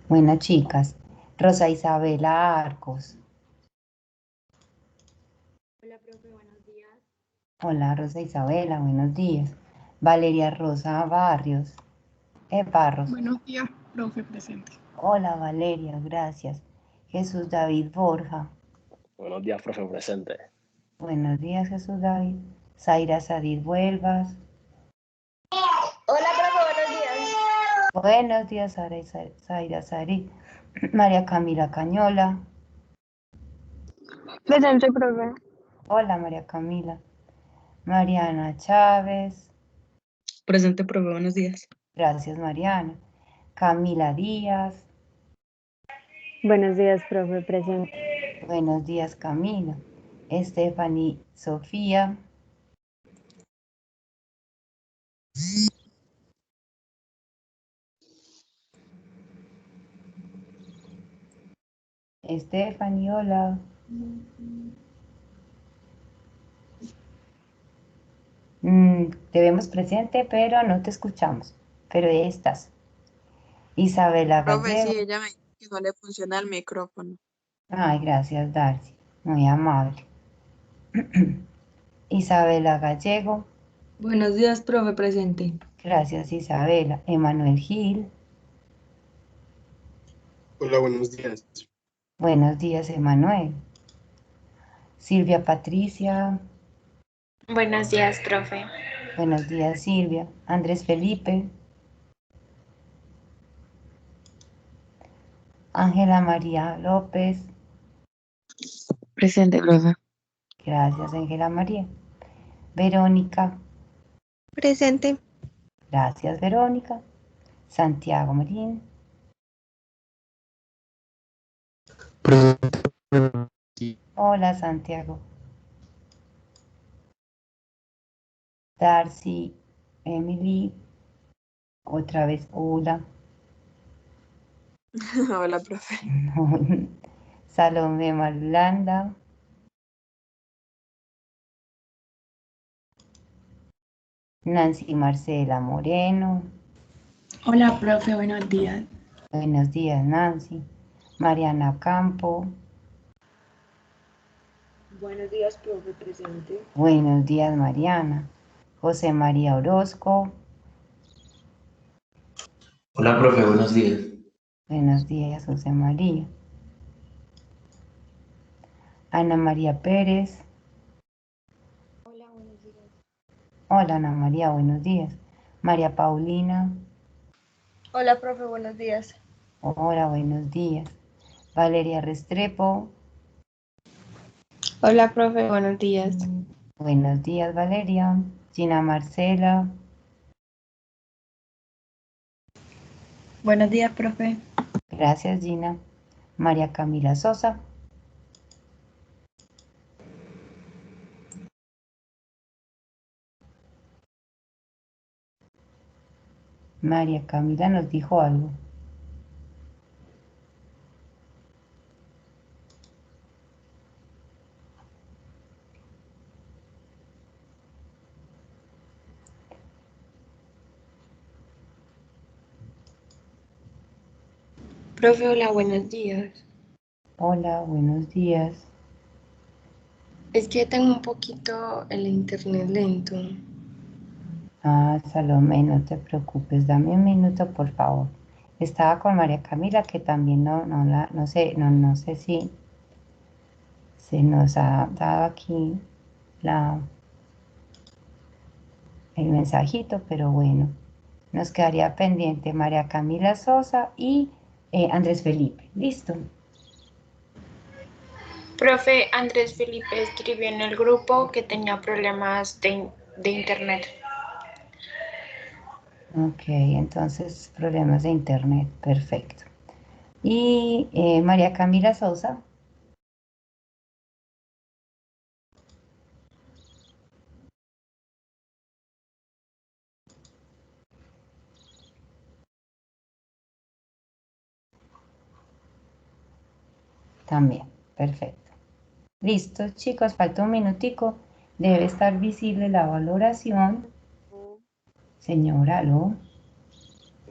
Buenas chicas. Rosa Isabela Arcos. Hola, profe, buenos días. Hola Rosa Isabela, buenos días. Valeria Rosa Barrios. Barros. Buenos días, profe, presente. Hola Valeria, gracias. Jesús David Borja. Buenos días, profe, presente. Buenos días Jesús David. Zaira Sadid Huelvas. Hola, profe, buenos días. Buenos días Zaira Sadid. María Camila Cañola. Presente, profe. Hola María Camila. Mariana Chávez. Presente, profe, buenos días. Gracias Mariana. Camila Díaz. Buenos días, profe, presente. Buenos días Camila. Stephanie Sofía. Stephanie, hola. Te vemos presente, pero no te escuchamos. Pero ahí estás. Isabela Profe, Gallego. sí, ella me dijo que no le funciona el micrófono. Ay, gracias, Darcy. Muy amable. Isabela Gallego. Buenos días, profe, presente. Gracias, Isabela. Emanuel Gil. Hola, buenos días. Buenos días, Emanuel. Silvia Patricia. Buenos días, profe. Buenos días, Silvia. Andrés Felipe. Ángela María López. Presente, profe. Gracias, Ángela María. Verónica. Presente. Gracias, Verónica. Santiago Marín. Hola, Santiago. Darcy, Emily. Otra vez, hola. Hola, profe. Salomé Marulanda. Nancy Marcela Moreno. Hola, profe, buenos días. Buenos días, Nancy. Mariana Campo. Buenos días, profe, presente. Buenos días, Mariana. José María Orozco. Hola, profe, buenos días. Buenos días, José María. Ana María Pérez. Hola, buenos días. Hola, Ana María, buenos días. María Paulina. Hola, profe, buenos días. Hola, buenos días. Valeria Restrepo. Hola, profe, buenos días. Buenos días, Valeria. Gina Marcela. Buenos días, profe. Gracias, Gina. María Camila Sosa. María Camila nos dijo algo. Profe, hola, buenos días. Hola, buenos días. Es que tengo un poquito el internet lento. Ah, Salomé, no te preocupes. Dame un minuto, por favor. Estaba con María Camila, que también no sé si se nos ha dado aquí el mensajito, pero bueno, nos quedaría pendiente María Camila Sosa y Andrés Felipe. Listo. Profe, Andrés Felipe escribió en el grupo que tenía problemas de internet. Ok, entonces problemas de internet, perfecto. Y María Camila Sosa. También, perfecto. Listo, chicos, falta un minutico. Debe estar visible la valoración. Señora, ¿aló?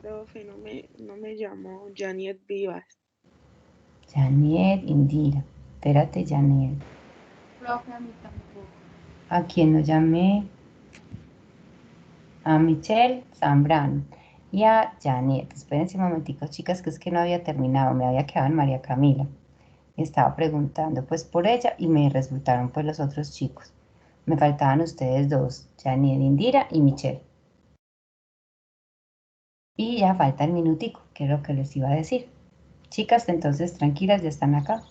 Profe, no me llamó Janet Vivas. Janet, Indira. Espérate, Janet. Profe, a mí tampoco. ¿A quién no llamé? A Michelle Zambrano y a Janet. Espérense un momentico, chicas, que es que no había terminado, me había quedado en María Camila. Estaba preguntando pues por ella y me resultaron pues los otros chicos. Me faltaban ustedes dos, Janet, Indira y Michelle. Y ya falta el minutico, que es lo que les iba a decir. Chicas, entonces tranquilas, ya están acá.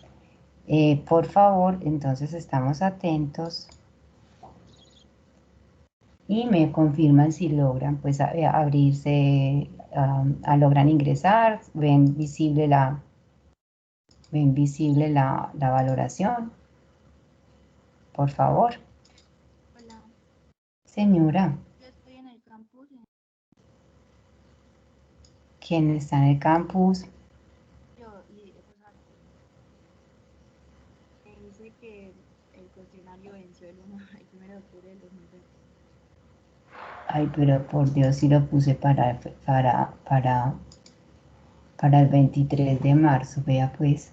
Por favor, entonces estamos atentos. Y me confirman si logran pues abrirse, logran ingresar, ven visible la valoración, por favor. Hola, Señora, yo estoy en el campus. ¿quién está en el campus? Dice que el cuestionario venció el 1 de octubre del 2020. Ay, pero por Dios, si lo puse para el 23 de marzo, vea pues,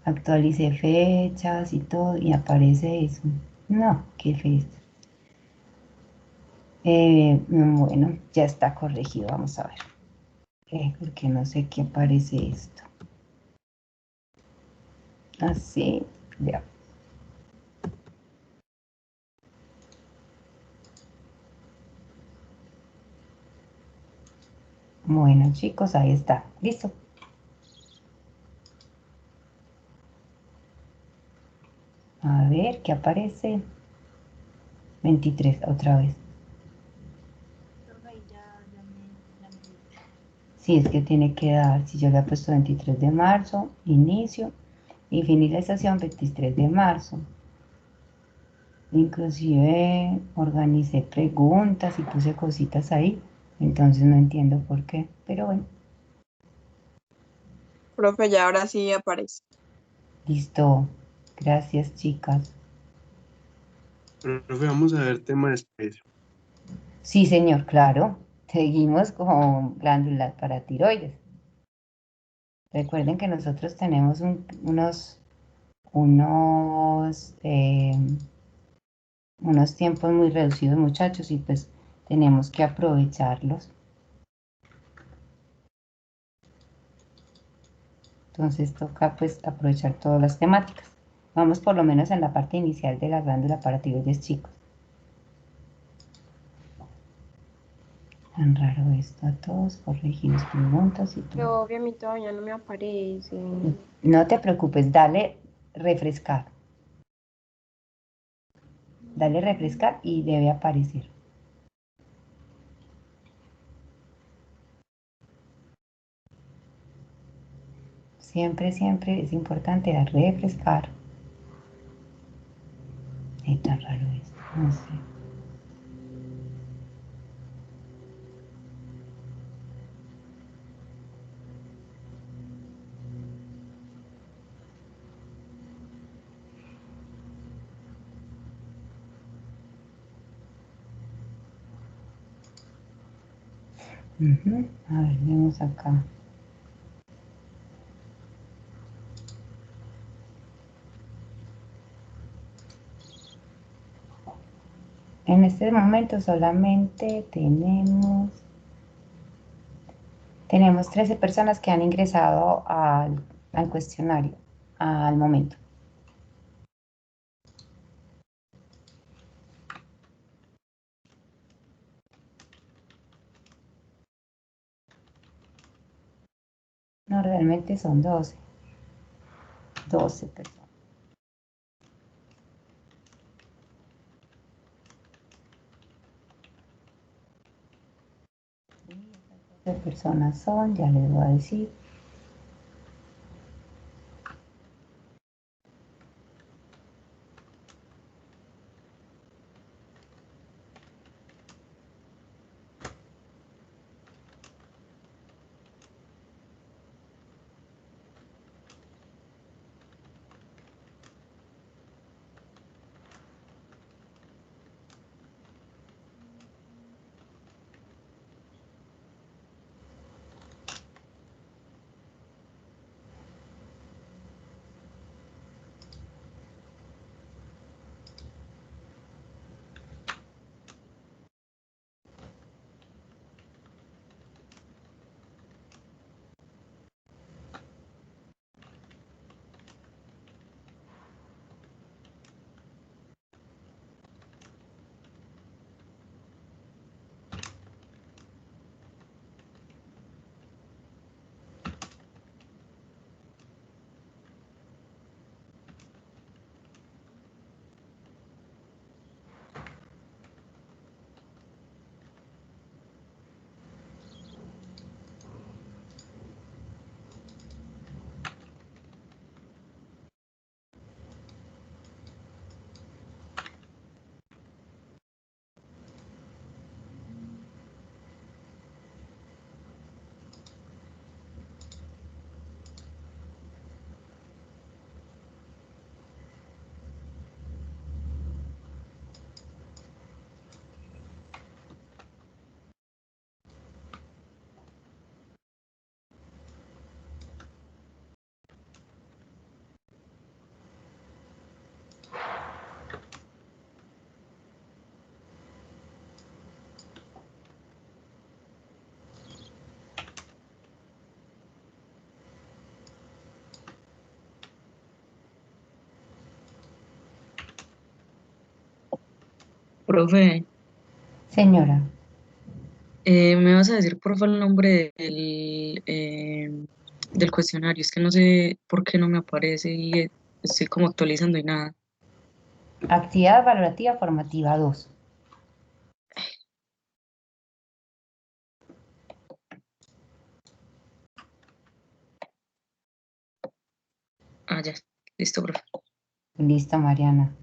actualicé fechas y todo y aparece eso. No, qué fecha. Bueno, ya está corregido, vamos a ver. Porque no sé qué aparece esto. Así, ya. Bueno, chicos, ahí está. Listo. A ver, ¿qué aparece? 23, otra vez. Profe, ya me dijo. Sí, es que tiene que dar, si yo le he puesto 23 de marzo, inicio, y finalización 23 de marzo. Inclusive organicé preguntas y puse cositas ahí, entonces no entiendo por qué, pero bueno, Profe, ya ahora sí aparece. listo. Gracias, chicas. Profe, vamos a ver tema de espacio. Sí, señor, claro. Seguimos con glándulas paratiroides. Recuerden que nosotros tenemos unos tiempos muy reducidos, muchachos, y pues tenemos que aprovecharlos. Entonces toca pues aprovechar todas las temáticas. Vamos por lo menos en la parte inicial de la glándula paratiroides, chicos. Tan raro esto, a todos corregimos preguntas y todo. Pero obvio a mí todavía no me aparece. No te preocupes, dale refrescar. Dale refrescar y debe aparecer. Siempre, siempre es importante dar refrescar. Es tan raro esto, no sé. A ver, vemos acá. En este momento solamente tenemos 13 personas que han ingresado al cuestionario al momento. No, realmente son 12. 12 personas. 12 personas son, ya les voy a decir. Profe, Señora, ¿me vas a decir por favor el nombre del cuestionario? Es que no sé por qué no me aparece y estoy como actualizando y nada. actividad valorativa formativa 2. Ah, ya, listo, profe. Listo, Mariana.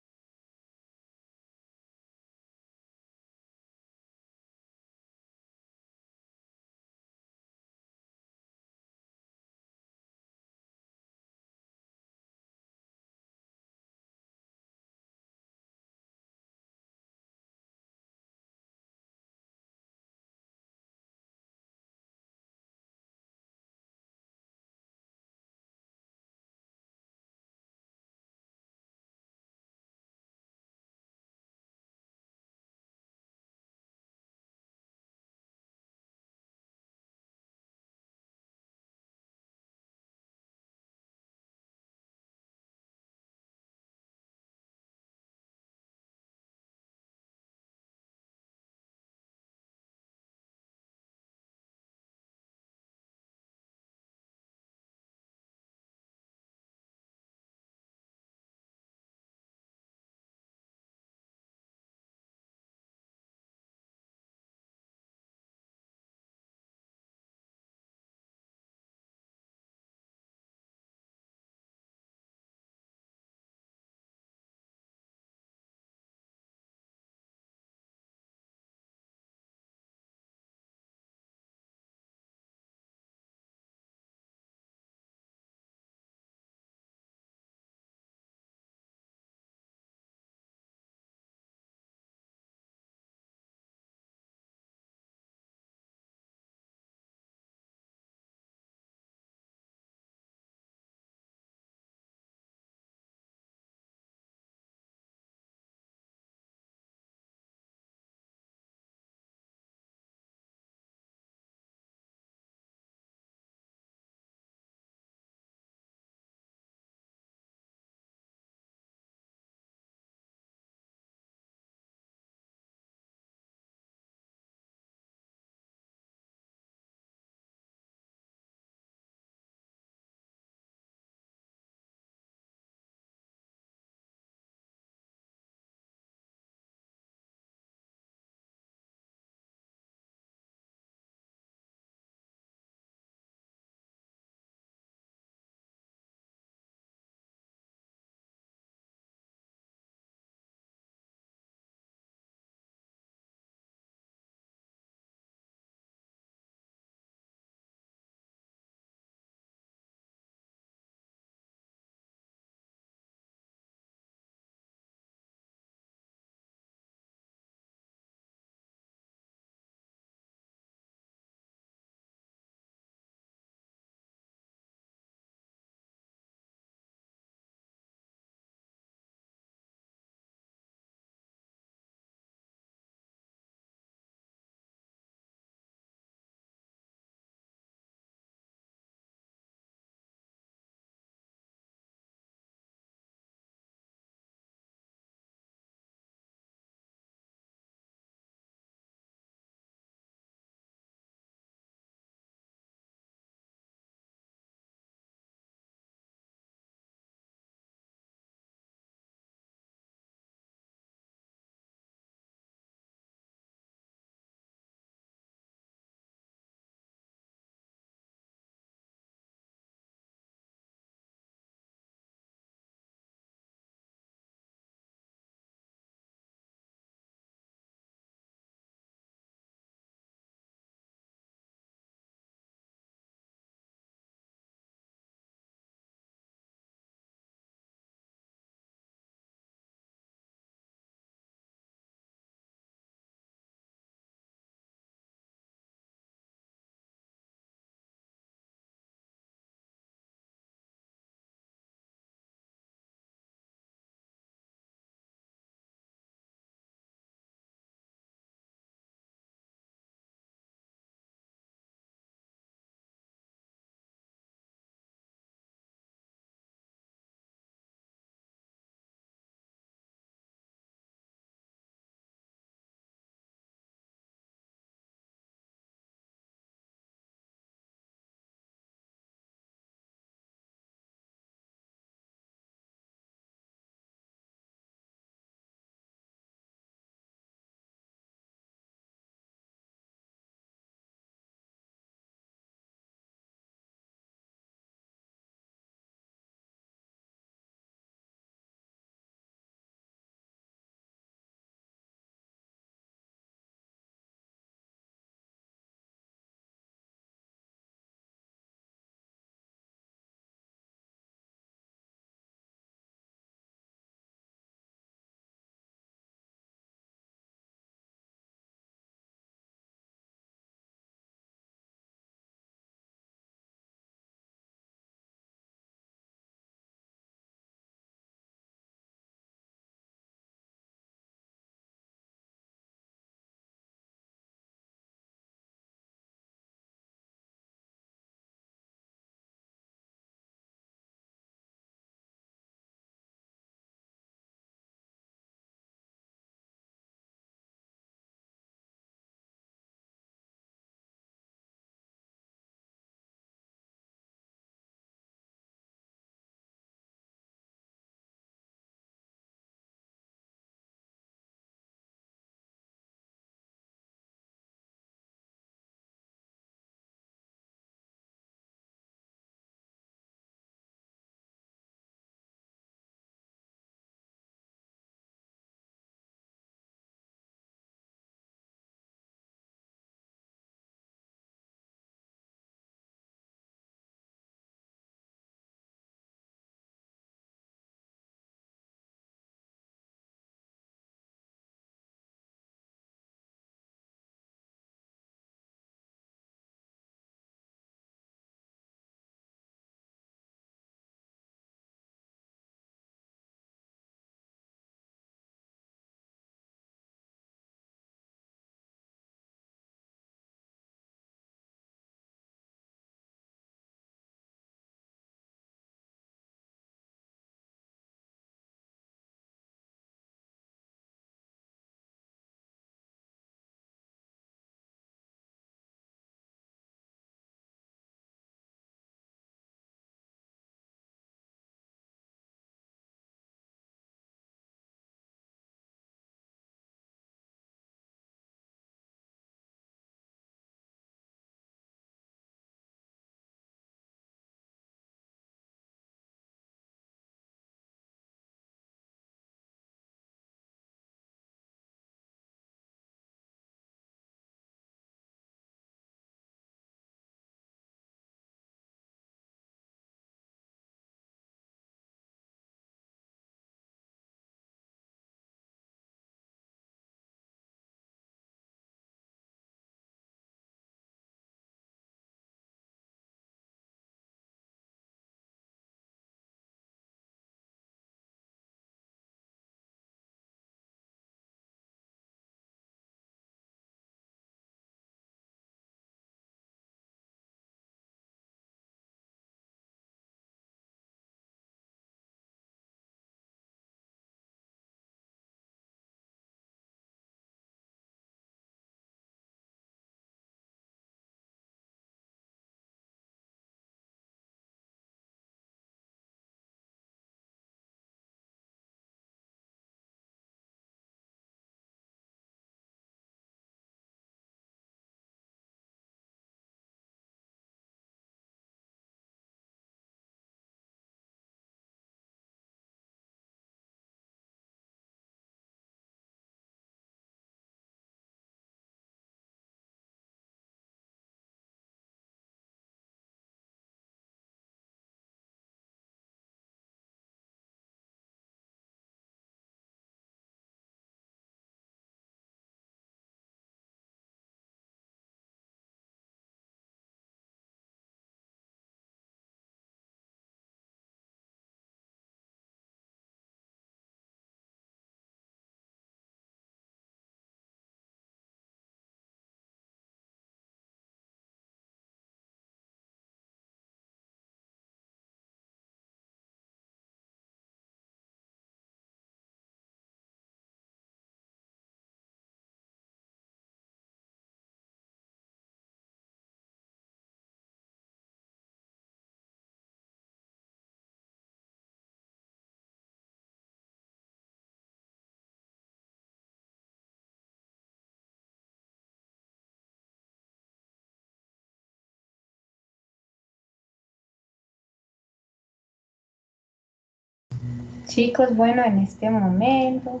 Chicos, bueno, en este momento,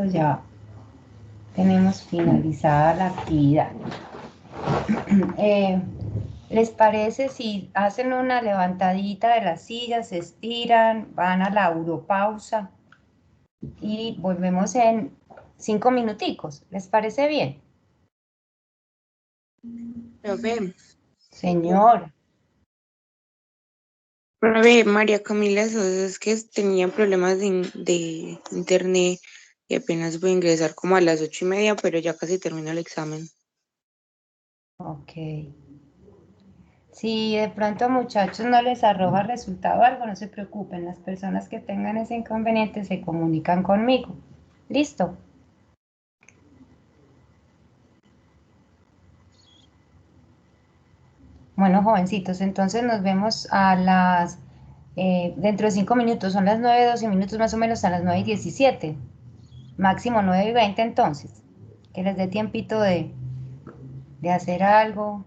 ya tenemos finalizada la actividad. ¿Les parece si hacen una levantadita de las sillas, se estiran, van a la uropausa y volvemos en 5 minuticos? ¿Les parece bien? Profe, Señor, profe, María Camila Sosa es que tenía problemas de internet y apenas voy a ingresar como a las 8:30, pero ya casi termina el examen. ok. Si de pronto, muchachos, no les arroja resultado algo, no se preocupen. Las personas que tengan ese inconveniente se comunican conmigo. ¿Listo? Bueno, jovencitos, entonces nos vemos dentro de 5 minutos. Son las 9:12 más o menos, a las 9:17. Máximo 9:20 entonces. Que les dé tiempito de hacer algo.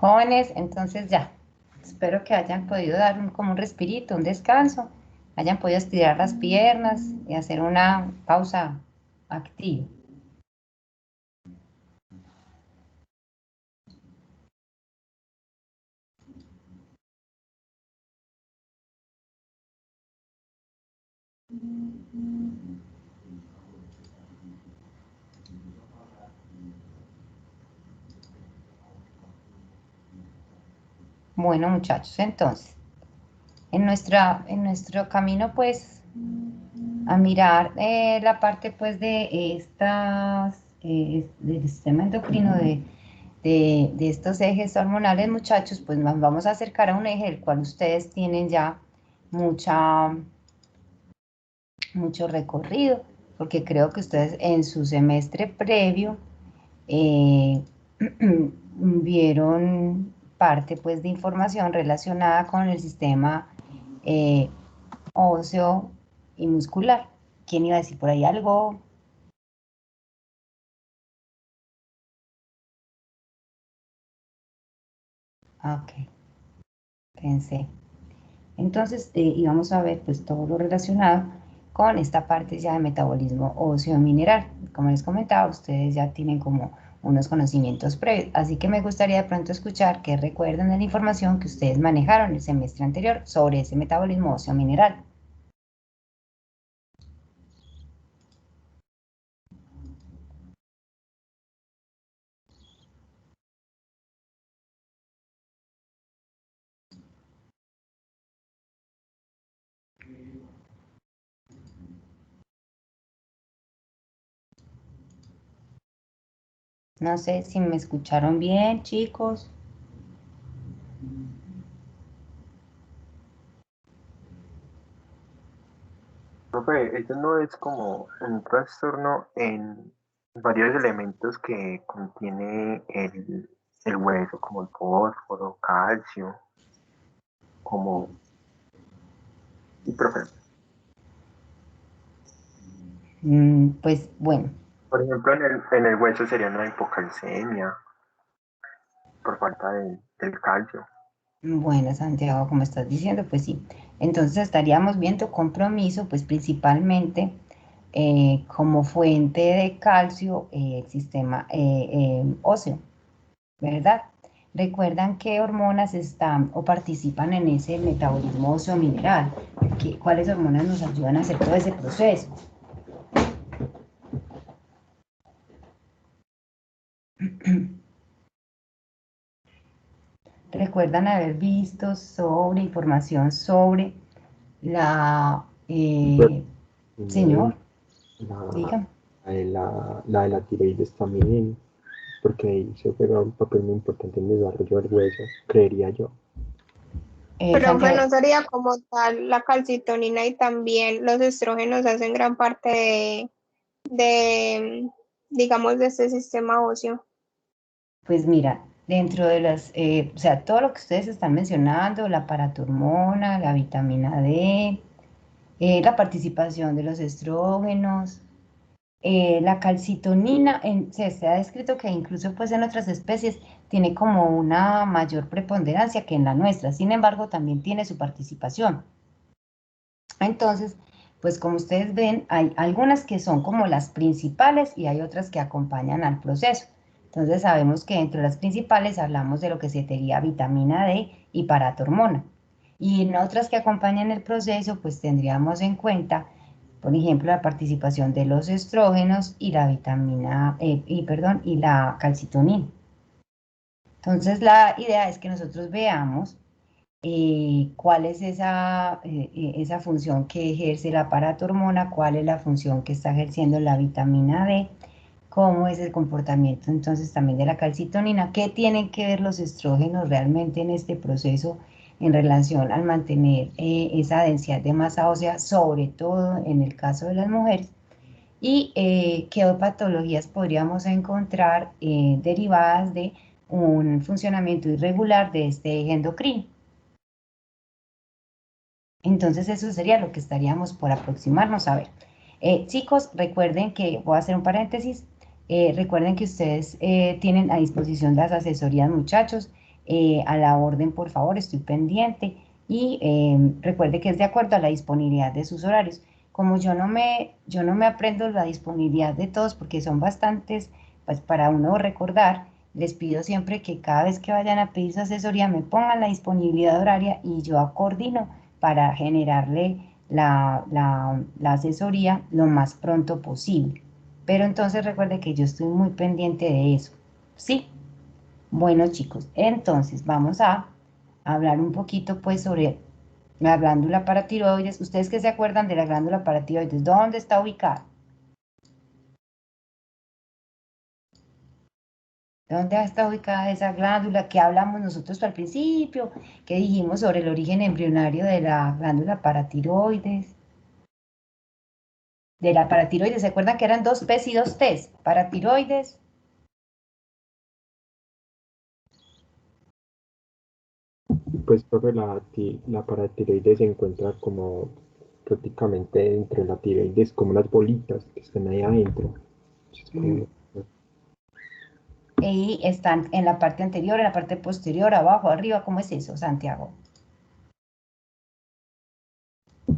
Jóvenes, entonces ya, espero que hayan podido dar como un respirito, un descanso, hayan podido estirar las piernas y hacer una pausa activa. Bueno, muchachos, entonces, en nuestro camino, pues, a mirar la parte, pues, de estas, del sistema endocrino, de estos ejes hormonales, muchachos, pues nos vamos a acercar a un eje del cual ustedes tienen ya mucho recorrido, porque creo que ustedes en su semestre previo vieron parte, pues, de información relacionada con el sistema óseo y muscular. ¿Quién iba a decir por ahí algo? Ok, pensé. Entonces, íbamos a ver pues todo lo relacionado con esta parte ya de metabolismo óseo mineral. Como les comentaba, ustedes ya tienen como unos conocimientos previos, así que me gustaría de pronto escuchar que recuerden de la información que ustedes manejaron el semestre anterior sobre ese metabolismo óseo mineral. No sé si me escucharon bien, chicos. Profe, eso no es como un trastorno en varios elementos que contiene el hueso, como el fósforo, calcio, como... Y profe, Pues bueno. por ejemplo, en el hueso sería una hipocalcemia por falta del calcio. Bueno, Santiago, como estás diciendo, pues sí. Entonces estaríamos viendo compromiso, pues principalmente como fuente de calcio el sistema óseo, ¿verdad? ¿Recuerdan qué hormonas están o participan en ese metabolismo óseo mineral? ¿Cuáles hormonas nos ayudan a hacer todo ese proceso? ¿Recuerdan haber visto información sobre la... señor, dígame. La de la tiroides también, porque ahí se juega un papel muy importante en el desarrollo del hueso, creería yo. Pero no sería como tal la calcitonina y también los estrógenos hacen gran parte digamos, de este sistema óseo. Pues mira, dentro de las, o sea, todo lo que ustedes están mencionando, la paratormona, la vitamina D, la participación de los estrógenos, la calcitonina, se ha descrito que incluso pues en otras especies tiene como una mayor preponderancia que en la nuestra, sin embargo también tiene su participación. Entonces, pues como ustedes ven, hay algunas que son como las principales y hay otras que acompañan al proceso. Entonces sabemos que entre las principales hablamos de lo que sería vitamina D y paratormona. Y en otras que acompañan el proceso, pues tendríamos en cuenta, por ejemplo, la participación de los estrógenos y la y la calcitonina. Entonces la idea es que nosotros veamos cuál es esa función que ejerce la paratormona, cuál es la función que está ejerciendo la vitamina D, cómo es el comportamiento entonces también de la calcitonina, qué tienen que ver los estrógenos realmente en este proceso en relación al mantener esa densidad de masa ósea, sobre todo en el caso de las mujeres, y qué patologías podríamos encontrar derivadas de un funcionamiento irregular de este eje endocrino. Entonces eso sería lo que estaríamos por aproximarnos a ver. Chicos, recuerden que, voy a hacer un paréntesis, recuerden que ustedes tienen a disposición las asesorías, muchachos, a la orden, por favor, estoy pendiente. Y recuerde que es de acuerdo a la disponibilidad de sus horarios. Como yo no me aprendo la disponibilidad de todos, porque son bastantes, pues para uno recordar, les pido siempre que cada vez que vayan a pedir su asesoría me pongan la disponibilidad horaria y yo coordino para generarle la asesoría lo más pronto posible. Pero entonces recuerde que yo estoy muy pendiente de eso. ¿Sí? Bueno, chicos, entonces vamos a hablar un poquito pues sobre la glándula paratiroides. ¿Ustedes qué se acuerdan de la glándula paratiroides? ¿Dónde está ubicada? ¿Dónde está ubicada esa glándula que hablamos nosotros al principio? Que dijimos sobre el origen embrionario de la glándula paratiroides. De la paratiroides, ¿se acuerdan que eran 2 P's y 2 T's? Paratiroides. Pues, profe, la paratiroides se encuentra como prácticamente entre la tiroides, como unas bolitas que están ahí adentro. Y están en la parte anterior, en la parte posterior, abajo, arriba. ¿Cómo es eso, Santiago?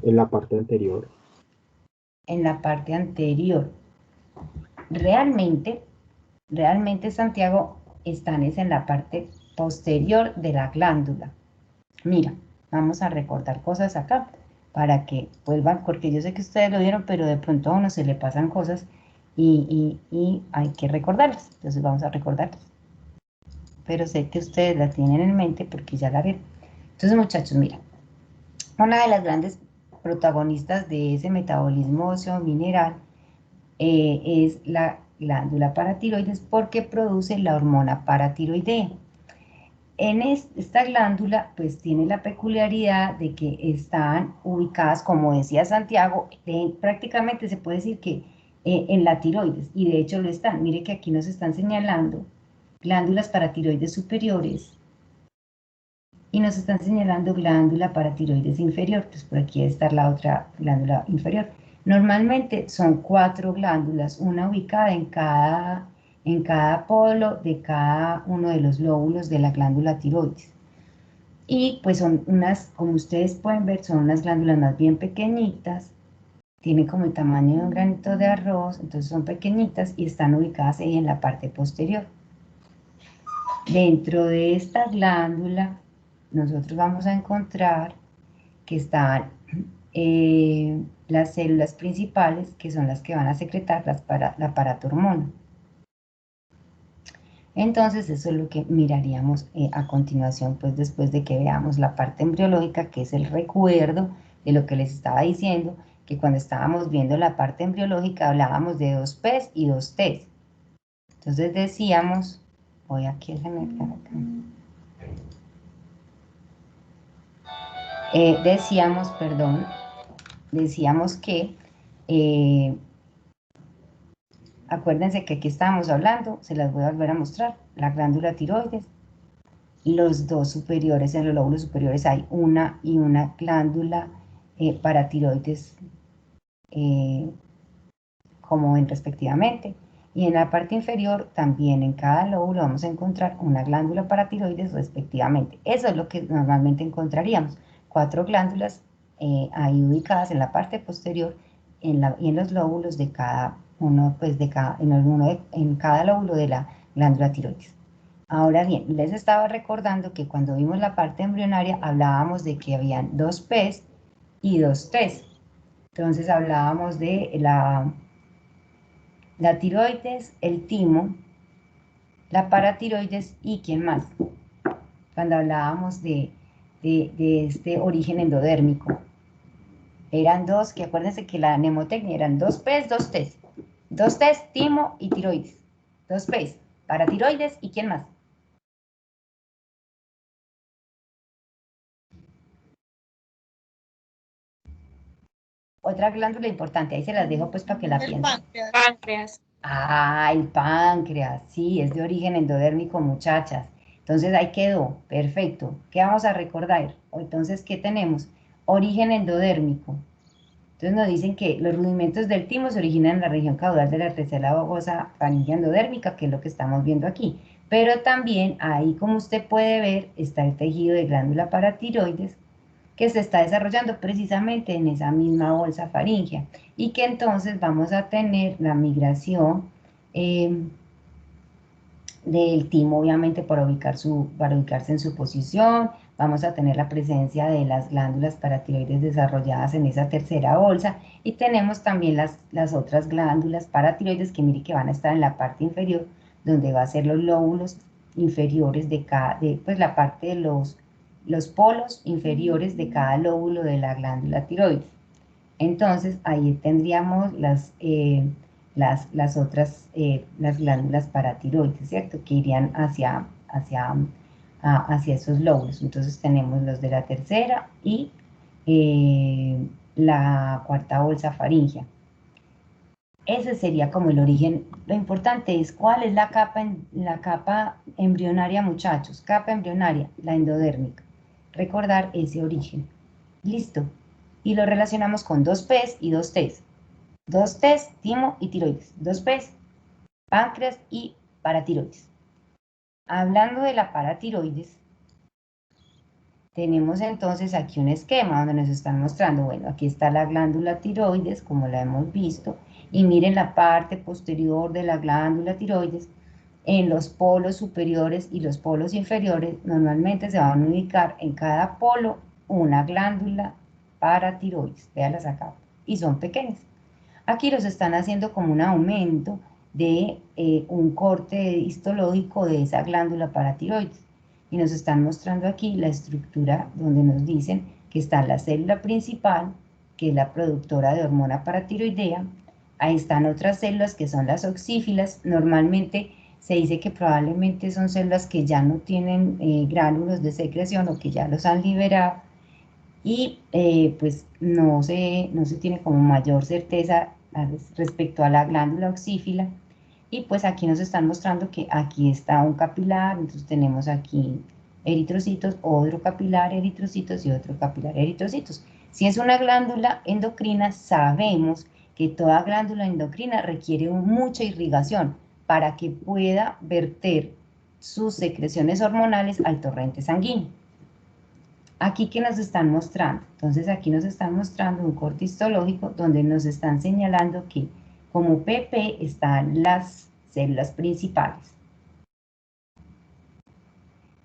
En la parte anterior. En la parte anterior. Realmente, Santiago, están es en la parte posterior de la glándula. Mira, vamos a recordar cosas acá para que vuelvan, porque yo sé que ustedes lo vieron, pero de pronto a uno se le pasan cosas y hay que recordarlas. Entonces vamos a recordarlas. Pero sé que ustedes la tienen en mente porque ya la ven. Entonces, muchachos, mira, una de las grandes protagonistas de ese metabolismo óseo mineral es la glándula paratiroides porque produce la hormona paratiroidea. En esta glándula pues tiene la peculiaridad de que están ubicadas, como decía Santiago, prácticamente se puede decir que en la tiroides, y de hecho lo están. Mire que aquí nos están señalando glándulas paratiroides superiores y nos están señalando glándula paratiroides inferior. Pues por aquí debe estar la otra glándula inferior. Normalmente son 4 glándulas, una ubicada en cada polo de cada uno de los lóbulos de la glándula tiroides. Y pues son unas, como ustedes pueden ver, son unas glándulas más bien pequeñitas, tienen como el tamaño de un granito de arroz, entonces son pequeñitas y están ubicadas ahí en la parte posterior. Dentro de esta glándula nosotros vamos a encontrar que están las células principales, que son las que van a secretar la paratormona. Entonces eso es lo que miraríamos a continuación, pues después de que veamos la parte embriológica, que es el recuerdo de lo que les estaba diciendo, que cuando estábamos viendo la parte embriológica hablábamos de 2 P's y 2 T's. Entonces decíamos, voy aquí a generar acá. Decíamos que, acuérdense que aquí estábamos hablando, se las voy a volver a mostrar, la glándula tiroides, los dos superiores, en los lóbulos superiores hay una glándula paratiroides, como ven respectivamente, y en la parte inferior también en cada lóbulo vamos a encontrar una glándula paratiroides respectivamente. Eso es lo que normalmente encontraríamos, 4 glándulas ahí ubicadas en la parte posterior y en los lóbulos de cada uno, pues en cada lóbulo de la glándula tiroides. Ahora bien, les estaba recordando que cuando vimos la parte embrionaria hablábamos de que habían 2 P's y 2 T's. Entonces hablábamos de la tiroides, el timo, la paratiroides y ¿quién más? Cuando hablábamos de este origen endodérmico. Eran 2, que acuérdense que la mnemotecnia eran 2 P's, 2 T's. 2 T's, timo y tiroides. 2 P's, paratiroides y ¿quién más? Otra glándula importante, ahí se las dejo pues para que la piensen. El páncreas. Ah, el páncreas, sí, es de origen endodérmico, muchachas. Entonces ahí quedó, perfecto. ¿Qué vamos a recordar? Entonces, ¿qué tenemos? Origen endodérmico. Entonces nos dicen que los rudimentos del timo se originan en la región caudal de la tercera babosa faringe endodérmica, que es lo que estamos viendo aquí. Pero también ahí, como usted puede ver, está el tejido de glándula paratiroides que se está desarrollando precisamente en esa misma bolsa faríngea y que entonces vamos a tener la migración del timo, obviamente, para ubicarse en su posición. Vamos a tener la presencia de las glándulas paratiroides desarrolladas en esa tercera bolsa y tenemos también las otras glándulas paratiroides que mire que van a estar en la parte inferior, donde va a ser los lóbulos inferiores pues la parte de los polos inferiores de cada lóbulo de la glándula tiroides. Entonces ahí tendríamos las otras, las glándulas paratiroides, ¿cierto? Que irían hacia esos lóbulos. Entonces tenemos los de la tercera y la cuarta bolsa faríngea. Ese sería como el origen. Lo importante es cuál es la capa embrionaria, muchachos. Capa embrionaria, la endodérmica. Recordar ese origen. Listo. Y lo relacionamos con 2 P's y 2 T's. 2 T's, timo y tiroides. 2 P's, páncreas y paratiroides. Hablando de la paratiroides, tenemos entonces aquí un esquema donde nos están mostrando, bueno, aquí está la glándula tiroides, como la hemos visto, y miren la parte posterior de la glándula tiroides, en los polos superiores y los polos inferiores, normalmente se van a ubicar en cada polo una glándula paratiroides, véanlas acá, y son pequeñas. Aquí los están haciendo como un aumento de un corte histológico de esa glándula paratiroides. Y nos están mostrando aquí la estructura donde nos dicen que está la célula principal, que es la productora de hormona paratiroidea. Ahí están otras células que son las oxífilas. Normalmente se dice que probablemente son células que ya no tienen gránulos de secreción o que ya los han liberado. Y pues no se tiene como mayor certeza respecto a la glándula oxífila. Y pues aquí nos están mostrando que aquí está un capilar, entonces tenemos aquí eritrocitos, otro capilar eritrocitos y otro capilar eritrocitos. Si es una glándula endocrina, sabemos que toda glándula endocrina requiere mucha irrigación para que pueda verter sus secreciones hormonales al torrente sanguíneo. Aquí que nos están mostrando, entonces aquí nos están mostrando un corte histológico donde nos están señalando que como PP están las células principales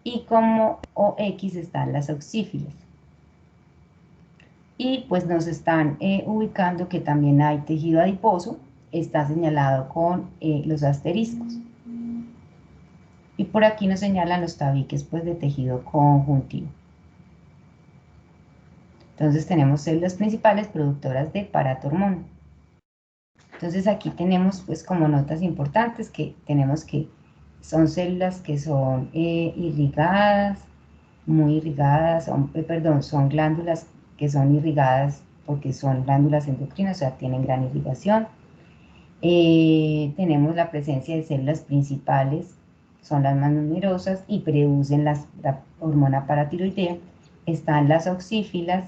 y como OX están las oxífilas. Y pues nos están ubicando que también hay tejido adiposo, está señalado con los asteriscos. Y por aquí nos señalan los tabiques pues de tejido conjuntivo. Entonces tenemos células principales productoras de paratormona. Entonces aquí tenemos pues como notas importantes que tenemos que son células que son irrigadas, muy irrigadas, son glándulas que son irrigadas porque son glándulas endocrinas, o sea, tienen gran irrigación. Tenemos la presencia de células principales, son las más numerosas y producen la hormona paratiroidea. Están las oxífilas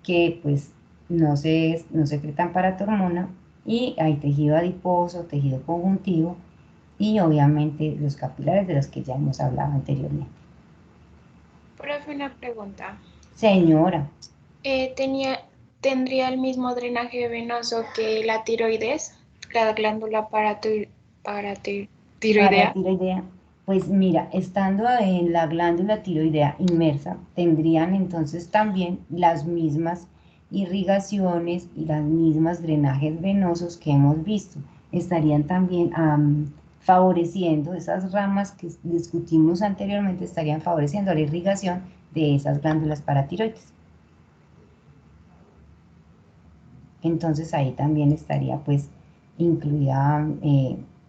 que pues no secretan paratormona. Y hay tejido adiposo, tejido conjuntivo y obviamente los capilares de los que ya hemos hablado anteriormente. Profe, una pregunta. Señora. ¿Tendría el mismo drenaje venoso que la tiroides, la glándula paratiroidea? Pues mira, estando en la glándula tiroidea inmersa, tendrían entonces también las mismas irrigaciones y las mismas drenajes venosos que hemos visto. Estarían también favoreciendo esas ramas que discutimos anteriormente, estarían favoreciendo la irrigación de esas glándulas paratiroides. Entonces ahí también estaría pues incluida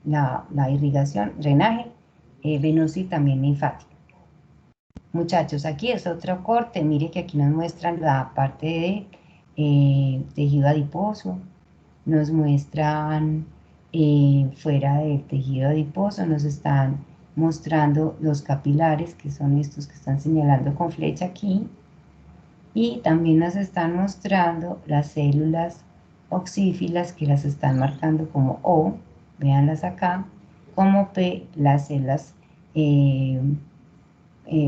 la irrigación, drenaje venoso y también linfático. Muchachos, aquí es otro corte, mire que aquí nos muestran la parte de tejido adiposo, nos muestran fuera del tejido adiposo, nos están mostrando los capilares, que son estos que están señalando con flecha aquí, y también nos están mostrando las células oxífilas que las están marcando como O, véanlas acá, como P, las células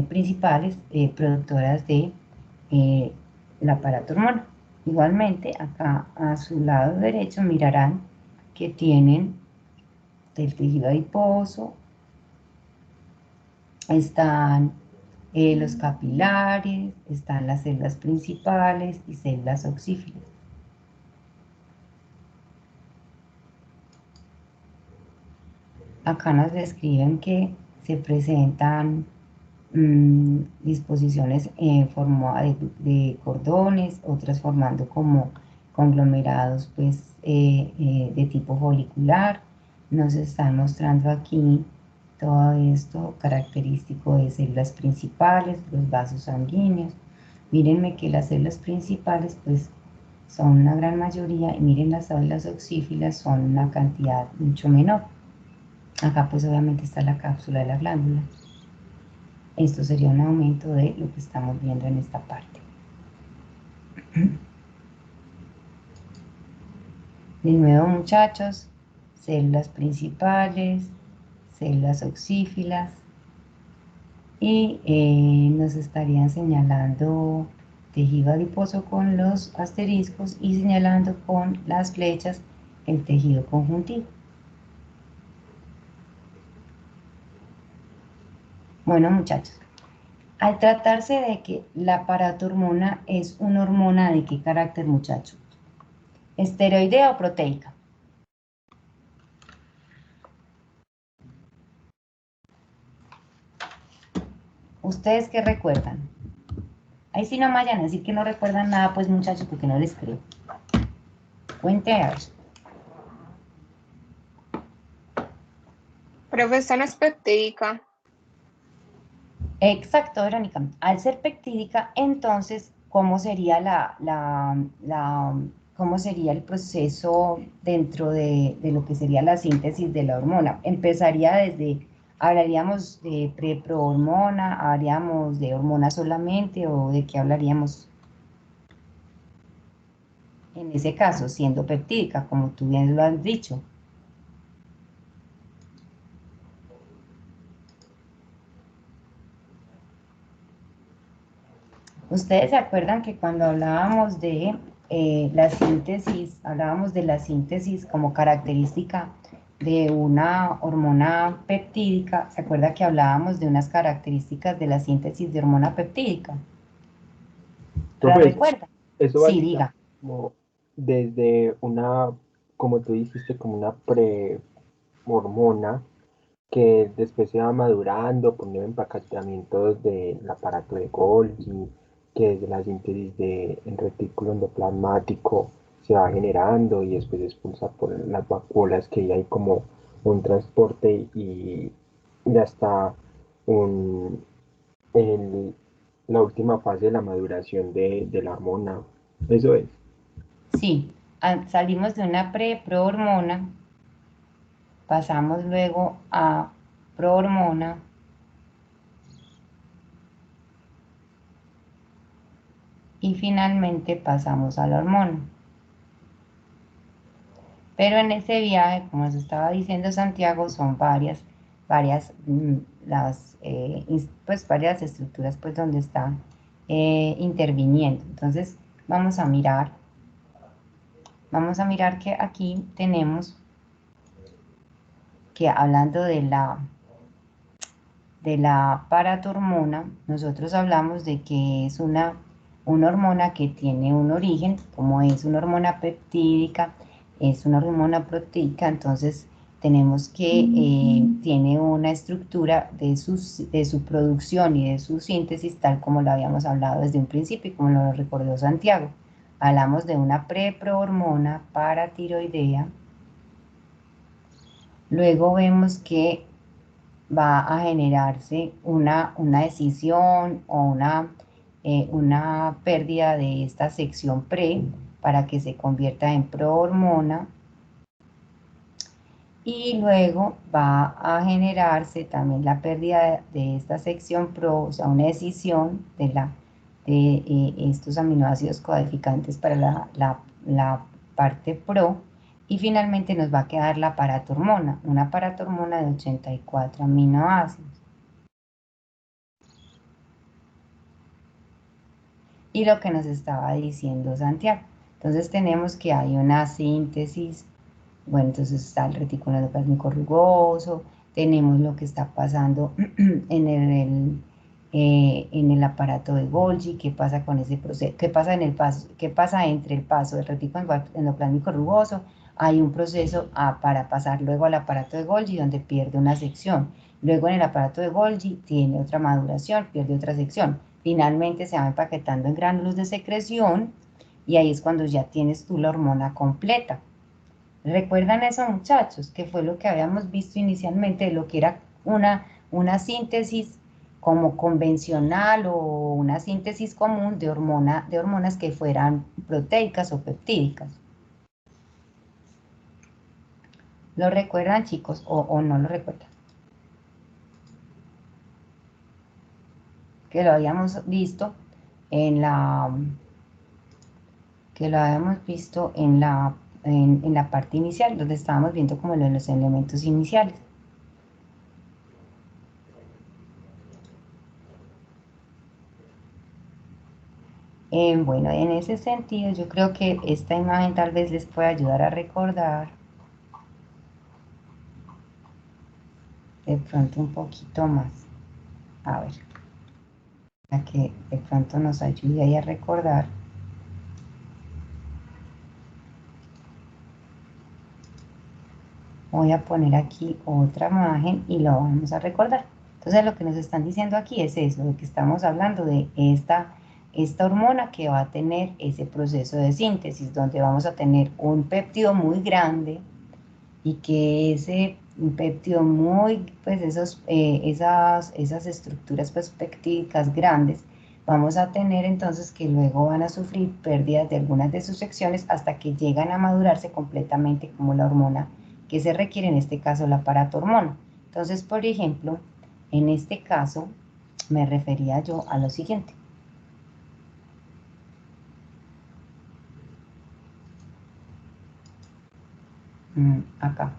principales productoras de la paratormona. Igualmente, acá a su lado derecho mirarán que tienen del tejido adiposo, están los capilares, están las células principales y células oxífilas. Acá nos describen que se presentan disposiciones en forma de cordones, otras formando como conglomerados pues, de tipo folicular. Nos están mostrando aquí todo esto característico de células principales, los vasos sanguíneos. Mírenme que las células principales pues son una gran mayoría y miren las células oxífilas son una cantidad mucho menor. Acá pues obviamente está la cápsula de la glándula. Esto sería un aumento de lo que estamos viendo en esta parte. De nuevo muchachos, células principales, células oxífilas y nos estarían señalando tejido adiposo con los asteriscos y señalando con las flechas el tejido conjuntivo. Bueno muchachos, al tratarse de que la paratormona es una hormona de qué carácter muchachos, esteroidea o proteica. ¿Ustedes qué recuerdan? Ahí sí no me vayan a decir que no recuerdan nada, pues muchachos, porque no les creo. Cuenten a ver. Profesora, es peptídica. Exacto, Verónica. Al ser peptídica, entonces, ¿cómo sería cómo sería el proceso dentro de lo que sería la síntesis de la hormona? Empezaría desde, ¿hablaríamos de pre-prohormona? ¿Hablaríamos de hormona solamente? ¿O de qué hablaríamos? En ese caso, siendo peptídica, como tú bien lo has dicho. Ustedes se acuerdan que cuando hablábamos de hablábamos de la síntesis como característica de una hormona peptídica. ¿Se acuerda que hablábamos de unas características de la síntesis de hormona peptídica? ¿La recuerda? Eso sí, diga. Como desde una, como tú dijiste, como una prehormona que después se va madurando con nuevos empaquetamientos del aparato de Golgi, que desde la síntesis del retículo endoplasmático se va generando y después se expulsa por las vacuolas, que hay como un transporte y ya está la última fase de la maduración de la hormona. Eso es. Sí, salimos de una prohormona, pasamos luego a prohormona, y finalmente pasamos a la hormona. Pero en ese viaje, como os estaba diciendo Santiago, son varias estructuras pues donde están interviniendo. Entonces vamos a mirar que aquí tenemos que, hablando de la paratormona, nosotros hablamos de que es una hormona que tiene un origen, como es una hormona peptídica, es una hormona proteica. Entonces tenemos que tiene una estructura de su producción y de su síntesis, tal como lo habíamos hablado desde un principio y como lo recordó Santiago. Hablamos de una preprohormona paratiroidea. Luego vemos que va a generarse una escisión o una pérdida de esta sección pre para que se convierta en prohormona, y luego va a generarse también la pérdida de esta sección pro, o sea, una escisión de estos aminoácidos codificantes para la parte pro, y finalmente nos va a quedar la paratormona, una paratormona de 84 aminoácidos. y lo que nos estaba diciendo Santiago. Entonces tenemos que hay una síntesis, bueno, entonces está el retículo endoplásmico rugoso, tenemos lo que está pasando en el aparato de Golgi, qué pasa con ese proceso, qué pasa entre el paso del retículo endoplásmico rugoso. Hay un proceso para pasar luego al aparato de Golgi donde pierde una sección. Luego en el aparato de Golgi tiene otra maduración, pierde otra sección. Finalmente se va empaquetando en gránulos de secreción y ahí es cuando ya tienes tú la hormona completa. ¿Recuerdan eso, muchachos? Que fue lo que habíamos visto inicialmente de lo que era una síntesis como convencional o una síntesis común de hormonas que fueran proteicas o peptídicas. ¿Lo recuerdan, chicos, o no lo recuerdan? Que lo habíamos visto en la parte inicial, donde estábamos viendo como los elementos iniciales. Bueno, en ese sentido, yo creo que esta imagen tal vez les pueda ayudar a recordar de pronto un poquito más. A ver, para que de pronto nos ayude ahí a recordar. Voy a poner aquí otra imagen y lo vamos a recordar. Entonces lo que nos están diciendo aquí es eso, de que estamos hablando de esta hormona que va a tener ese proceso de síntesis, donde vamos a tener un péptido muy grande y que ese péptido pues esas estructuras pues, peptídicas grandes, vamos a tener entonces que luego van a sufrir pérdidas de algunas de sus secciones hasta que llegan a madurarse completamente como la hormona que se requiere, en este caso la paratormona. Entonces, por ejemplo, en este caso me refería yo a lo siguiente. Acá.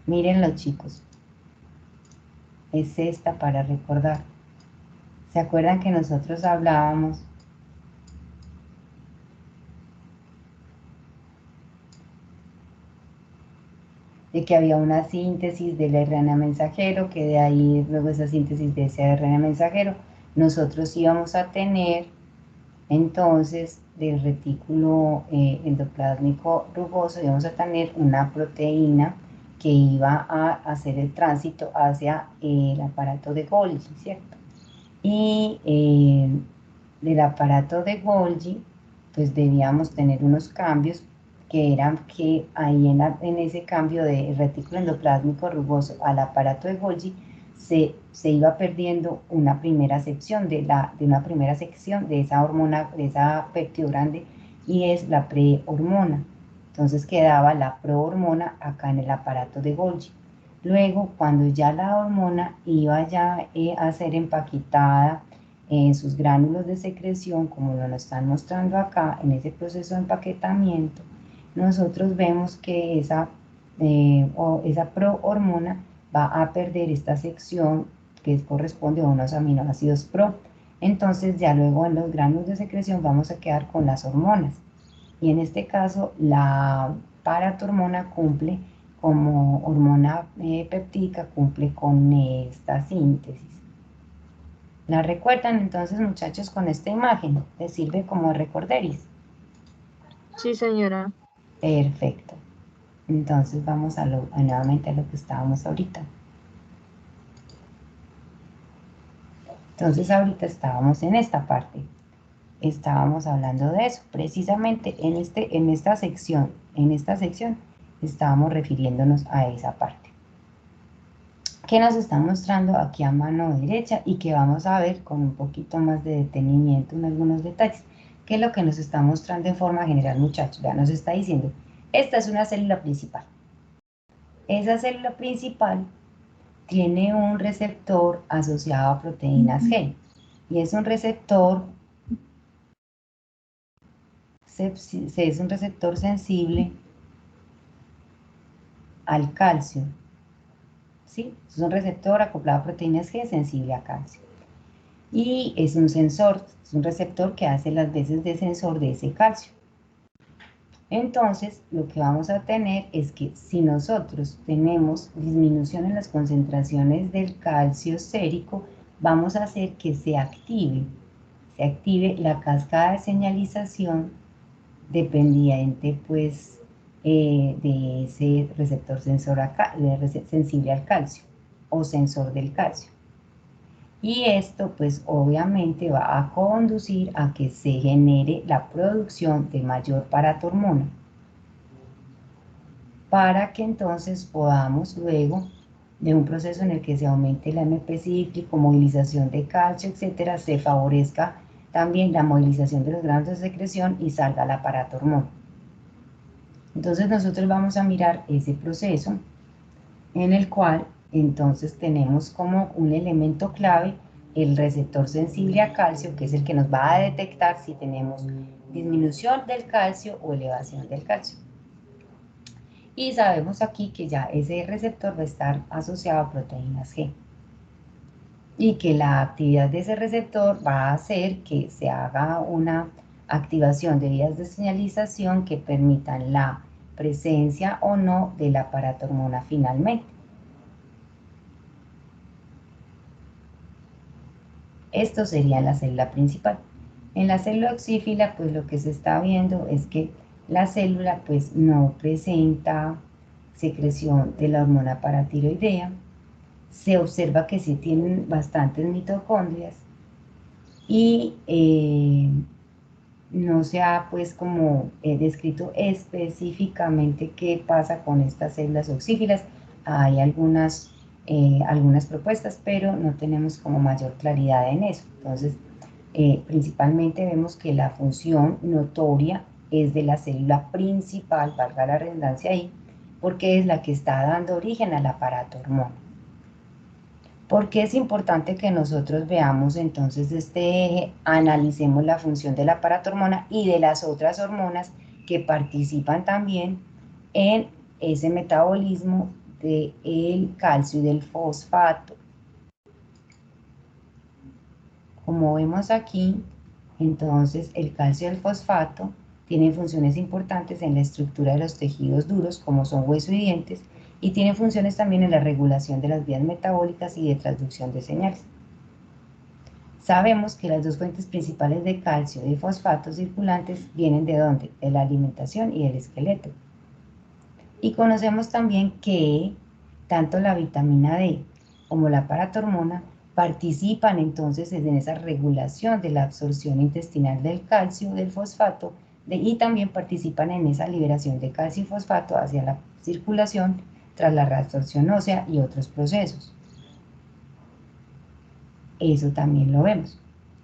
Mírenlo, chicos. Es esta para recordar. ¿Se acuerdan que nosotros hablábamos de que había una síntesis del RNA mensajero, que de ahí luego esa síntesis de ese RNA mensajero nosotros íbamos a tener entonces del retículo endoplásmico rugoso, íbamos a tener una proteína que iba a hacer el tránsito hacia el aparato de Golgi, ¿cierto? Y del aparato de Golgi pues debíamos tener unos cambios que eran que ahí en ese cambio de retículo endoplásmico rugoso al aparato de Golgi se iba perdiendo una primera sección de esa hormona, de esa péptido grande, y es la prehormona. Entonces quedaba la prohormona acá en el aparato de Golgi. Luego, cuando ya la hormona iba ya a ser empaquetada en sus gránulos de secreción, como lo están mostrando acá, en ese proceso de empaquetamiento, nosotros vemos que esa prohormona va a perder esta sección que corresponde a unos aminoácidos pro. Entonces ya luego en los gránulos de secreción vamos a quedar con las hormonas. Y en este caso la paratormona cumple como hormona peptídica, cumple con esta síntesis. ¿La recuerdan entonces, muchachos, con esta imagen? ¿Les sirve como recorderis? Sí, señora. Perfecto. Entonces vamos nuevamente a lo que estábamos ahorita. Entonces ahorita estábamos en esta parte. Estábamos hablando de eso. Precisamente en esta sección estábamos refiriéndonos a esa parte. Que nos está mostrando aquí a mano derecha y que vamos a ver con un poquito más de detenimiento en algunos detalles. ¿Qué es lo que nos está mostrando en forma general, muchachos? Ya nos está diciendo, esta es una célula principal. Esa célula principal tiene un receptor asociado a proteínas G. Y es un receptor sensible al calcio. ¿Sí? Es un receptor acoplado a proteínas G sensible a calcio. y es un sensor, es un receptor que hace las veces de sensor de ese calcio. Entonces, lo que vamos a tener es que si nosotros tenemos disminución en las concentraciones del calcio sérico, vamos a hacer que se active la cascada de señalización dependiente pues de ese receptor sensible al calcio o sensor del calcio. Y esto pues obviamente va a conducir a que se genere la producción de mayor paratormona para que entonces podamos luego de un proceso en el que se aumente el AMP cíclico, movilización de calcio, etcétera, se favorezca también la movilización de los granos de secreción y salga la paratormona. Entonces nosotros vamos a mirar ese proceso en el cual entonces tenemos como un elemento clave el receptor sensible a calcio, que es el que nos va a detectar si tenemos disminución del calcio o elevación del calcio. Y sabemos aquí que ya ese receptor va a estar asociado a proteínas G. Y que la actividad de ese receptor va a hacer que se haga una activación de vías de señalización que permitan la presencia o no de la paratormona finalmente. Esto sería la célula principal. En la célula oxífila, pues lo que se está viendo es que la célula pues no presenta secreción de la hormona paratiroidea. Se observa que sí tienen bastantes mitocondrias y no se ha pues como descrito específicamente qué pasa con estas células oxífilas. Hay algunas propuestas, pero no tenemos como mayor claridad en eso. Entonces, principalmente vemos que la función notoria es de la célula principal, valga la redundancia ahí, porque es la que está dando origen a la paratormona. ¿Por qué es importante que nosotros veamos entonces este eje, analicemos la función de la paratormona y de las otras hormonas que participan también en ese metabolismo del calcio y del fosfato? Como vemos aquí, entonces el calcio y el fosfato tienen funciones importantes en la estructura de los tejidos duros, como son hueso y dientes, y tienen funciones también en la regulación de las vías metabólicas y de transducción de señales. Sabemos que las dos fuentes principales de calcio y fosfato circulantes vienen ¿de dónde? De la alimentación y del esqueleto. Y conocemos también que tanto la vitamina D como la paratormona participan entonces en esa regulación de la absorción intestinal del calcio, del fosfato, y también participan en esa liberación de calcio y fosfato hacia la circulación tras la reabsorción ósea y otros procesos. Eso también lo vemos.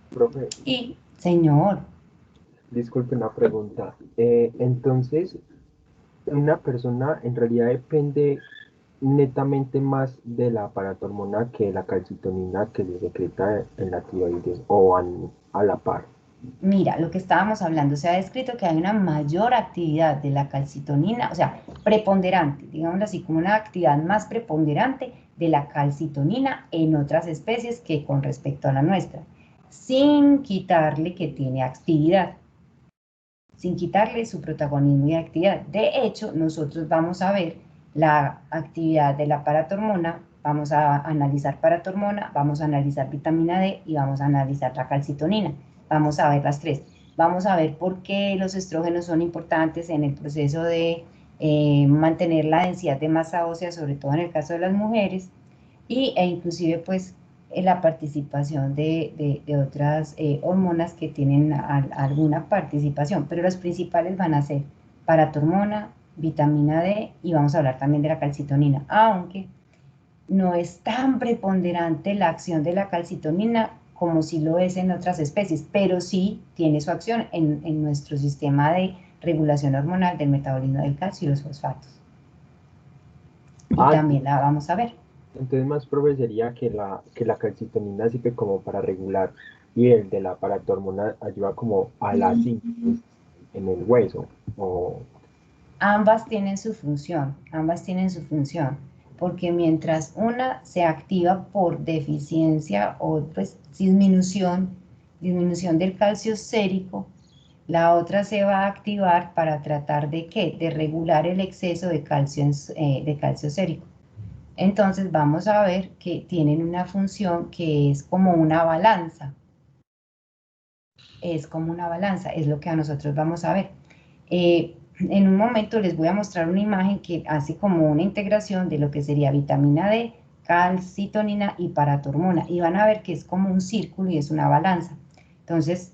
Profe, Y, señor. disculpe una pregunta. Entonces, una persona en realidad depende netamente más de la paratormona que de la calcitonina que se secreta en la tiroides o van a la par. Mira, lo que estábamos hablando, se ha descrito que hay una mayor actividad de la calcitonina, o sea, preponderante, digámoslo así, como una actividad más preponderante de la calcitonina en otras especies que con respecto a la nuestra, sin quitarle que tiene actividad, sin quitarle su protagonismo y actividad. De hecho, nosotros vamos a ver la actividad de la paratormona, vamos a analizar paratormona, vamos a analizar vitamina D y vamos a analizar la calcitonina. Vamos a ver las tres. Vamos a ver por qué los estrógenos son importantes en el proceso de mantener la densidad de masa ósea, sobre todo en el caso de las mujeres, e inclusive pues la participación de otras hormonas que tienen alguna participación, pero los principales van a ser paratormona, vitamina D y vamos a hablar también de la calcitonina, aunque no es tan preponderante la acción de la calcitonina como si lo es en otras especies, pero sí tiene su acción en nuestro sistema de regulación hormonal del metabolismo del calcio y los fosfatos. Y también la vamos a ver. Entonces más profe sería que la calcitonina sirve como para regular y el de la paratormona ayuda como a la síntesis en el hueso. Ambas tienen su función, porque mientras una se activa por deficiencia o pues disminución del calcio sérico, la otra se va a activar para tratar de ¿qué? De regular el exceso de calcio sérico. Entonces vamos a ver que tienen una función que es como una balanza. Es como una balanza, es lo que a nosotros vamos a ver. En un momento les voy a mostrar una imagen que hace como una integración de lo que sería vitamina D, calcitonina y paratormona. Y van a ver que es como un círculo y es una balanza. Entonces,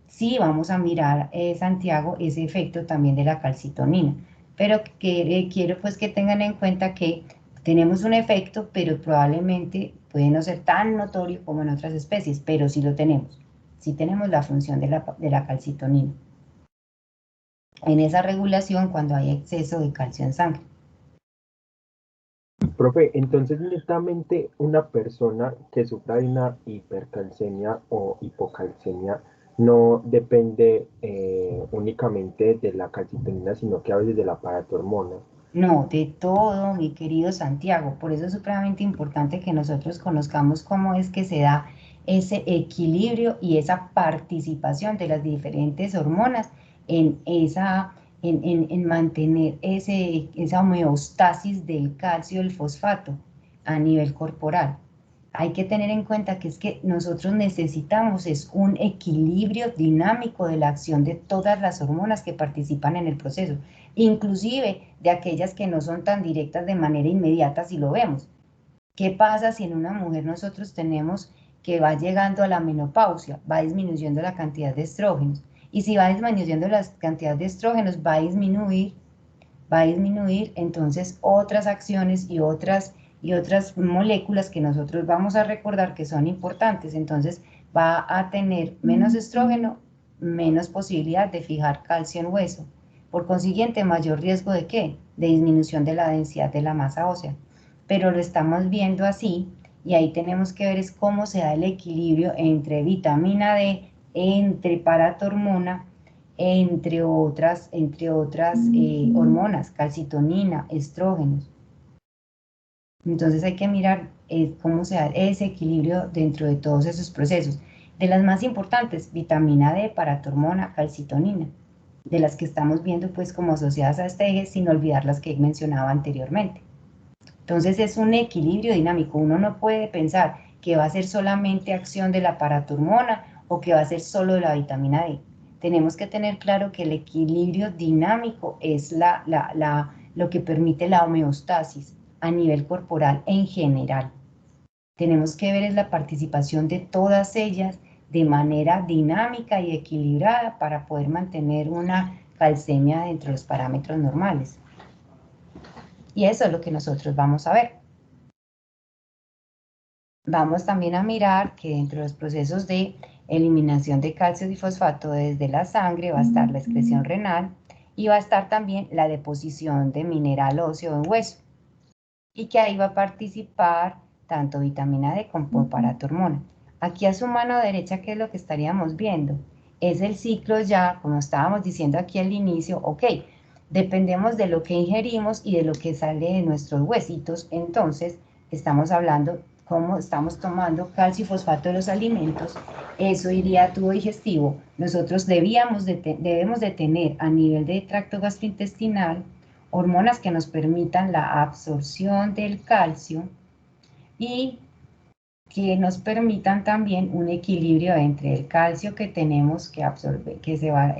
sí vamos a mirar, Santiago, ese efecto también de la calcitonina. Pero quiero pues que tengan en cuenta que tenemos un efecto, pero probablemente puede no ser tan notorio como en otras especies, pero sí lo tenemos. Sí tenemos la función de la calcitonina en esa regulación cuando hay exceso de calcio en sangre. Profe, entonces netamente una persona que sufra de una hipercalcemia o hipocalcemia no depende únicamente de la calcitonina, sino que a veces de la paratormona. No, de todo, mi querido Santiago. Por eso es supremamente importante que nosotros conozcamos cómo es que se da ese equilibrio y esa participación de las diferentes hormonas en mantener esa homeostasis del calcio y el fosfato a nivel corporal. Hay que tener en cuenta que es que nosotros necesitamos es un equilibrio dinámico de la acción de todas las hormonas que participan en el proceso, inclusive de aquellas que no son tan directas de manera inmediata si lo vemos. ¿Qué pasa si en una mujer nosotros tenemos que va llegando a la menopausia? Va disminuyendo la cantidad de estrógenos. Y si va disminuyendo la cantidad de estrógenos, va a disminuir entonces otras acciones y otras moléculas que nosotros vamos a recordar que son importantes. Entonces va a tener menos estrógeno, menos posibilidad de fijar calcio en hueso. Por consiguiente, mayor riesgo ¿de qué? De disminución de la densidad de la masa ósea. Pero lo estamos viendo así y ahí tenemos que ver es cómo se da el equilibrio entre vitamina D, entre paratormona, entre otras hormonas, calcitonina, estrógenos. Entonces hay que mirar cómo se da ese equilibrio dentro de todos esos procesos. De las más importantes, vitamina D, paratormona, calcitonina, de las que estamos viendo pues como asociadas a este eje, sin olvidar las que mencionaba anteriormente. Entonces es un equilibrio dinámico. Uno no puede pensar que va a ser solamente acción de la paratormona o que va a ser solo de la vitamina D. Tenemos que tener claro que el equilibrio dinámico es lo que permite la homeostasis a nivel corporal en general. Tenemos que ver es la participación de todas ellas de manera dinámica y equilibrada para poder mantener una calcemia dentro de los parámetros normales. Y eso es lo que nosotros vamos a ver. Vamos también a mirar que dentro de los procesos de eliminación de calcio y fosfato desde la sangre va a estar la excreción renal y va a estar también la deposición de mineral óseo en hueso. Y que ahí va a participar tanto vitamina D como paratormona. Aquí a su mano derecha, ¿qué es lo que estaríamos viendo? Es el ciclo ya, como estábamos diciendo aquí al inicio, ok, dependemos de lo que ingerimos y de lo que sale de nuestros huesitos, entonces estamos hablando cómo estamos tomando calcio y fosfato de los alimentos, eso iría a tubo digestivo. Nosotros debemos de tener a nivel de tracto gastrointestinal hormonas que nos permitan la absorción del calcio y que nos permitan también un equilibrio entre el calcio que tenemos que absorber, que se va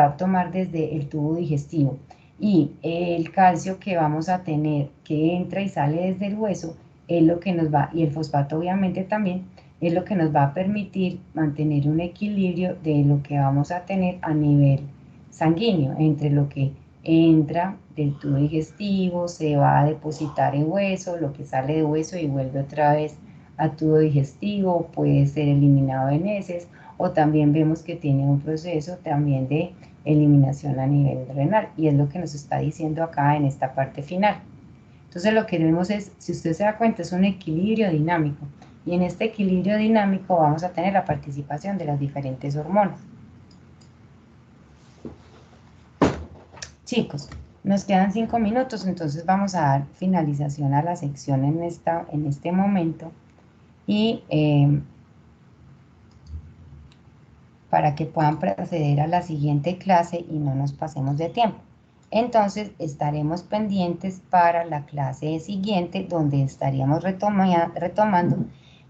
a tomar desde el tubo digestivo y el calcio que vamos a tener que entra y sale desde el hueso es lo que nos va, y el fosfato obviamente también, es lo que nos va a permitir mantener un equilibrio de lo que vamos a tener a nivel sanguíneo, entre lo que entra del tubo digestivo, se va a depositar en hueso, lo que sale de hueso y vuelve otra vez a tubo digestivo, puede ser eliminado en heces, o también vemos que tiene un proceso también de eliminación a nivel renal, y es lo que nos está diciendo acá en esta parte final. Entonces lo que vemos es, si usted se da cuenta, es un equilibrio dinámico, y en este equilibrio dinámico vamos a tener la participación de las diferentes hormonas. Chicos, Nos quedan 5 minutos, entonces vamos a dar finalización a la sección en este momento y para que puedan proceder a la siguiente clase y no nos pasemos de tiempo. Entonces estaremos pendientes para la clase siguiente, donde estaríamos retomando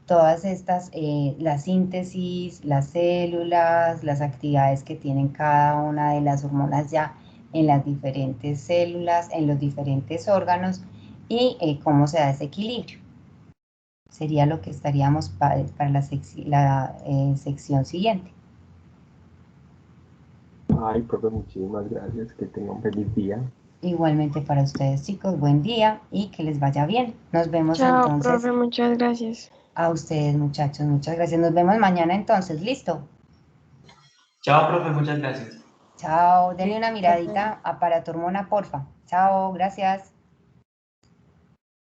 todas estas, la síntesis, las células, las actividades que tienen cada una de las hormonas ya en las diferentes células, en los diferentes órganos y cómo se da ese equilibrio. Sería lo que estaríamos para la sección siguiente. Ay, profe, muchísimas gracias. Que tengan un feliz día. Igualmente para ustedes, chicos, buen día y que les vaya bien. Nos vemos Chao, entonces. profe, muchas gracias. A ustedes, muchachos, muchas gracias. Nos vemos mañana entonces, ¿listo? Chao, profe, muchas gracias. Chao, denle una miradita a Paratormona, porfa. Chao, gracias.